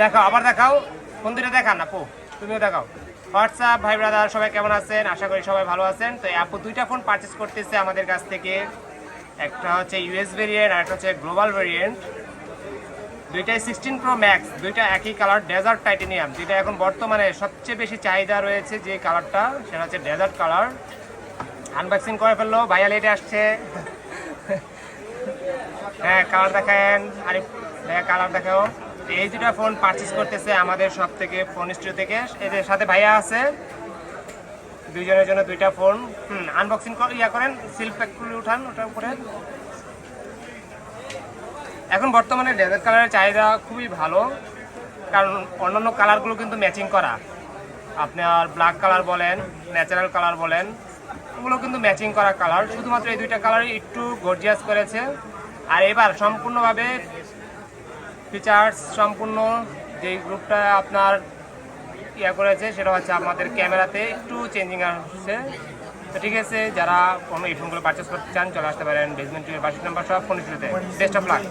দেখাও, আবার দেখাও। কোন দুটো দেখান আপু? তুমিও দেখাও। হোয়াটসঅ্যাপ ভাই ব্রাদার, সবাই কেমন আছেন? আশা করি সবাই ভালো আছেন। তো আপু দুইটা ফোন পারচেস করতেছে আমাদের কাছ থেকে। একটা হচ্ছে ইউএস ভেরিয়েন্ট আর একটা হচ্ছে গ্লোবাল ভেরিয়েন্ট। দুইটাই 16 প্রো ম্যাক্স, দুইটা একই কালার ডেজার্ট টাইটেনিয়াম, যেটা এখন বর্তমানে সবচেয়ে বেশি চাহিদা রয়েছে যে কালারটা, সেটা হচ্ছে ডেজার্ট কালার। আনবক্সিং করে ফেললো, ভাইয়া লেটে আসছে। হ্যাঁ, কালার দেখেন। আরে ভাইয়া কালার দেখাও। এই দুটা ফোন পারচেস করতেছে আমাদের সব থেকে ফোন স্টুডিও থেকে। এদের সাথে ভাইয়া আছে, দুইজনের জন্য দুইটা ফোন। আনবক্সিং করেন, সিল প্যাক করে উঠান ওটার উপরে। এখন বর্তমানে ডেজার্ট কালারের চাহিদা খুবই ভালো, কারণ অন্যান্য কালারগুলো কিন্তু ম্যাচিং করা। আপনার ব্ল্যাক কালার বলেন, ন্যাচারাল কালার বলেন, ওগুলো কিন্তু ম্যাচিং করা কালার। শুধুমাত্র এই দুইটা কালারই একটু গর্জিয়াস করেছে। আর এবার সম্পূর্ণভাবে ফিচার্স সম্পূর্ণ যেই গ্রুপটা আপনার করেছে, সেটা হচ্ছে আমাদের ক্যামেরাতে একটু চেঞ্জিং আসছে। তো ঠিক আছে, যারা কোনো এই ফোনগুলো পারচেস করতে চান চলে আসতে পারেন বেসমেন্ট 22 নম্বর সব ফোন স্টুডিওতে। Best of luck.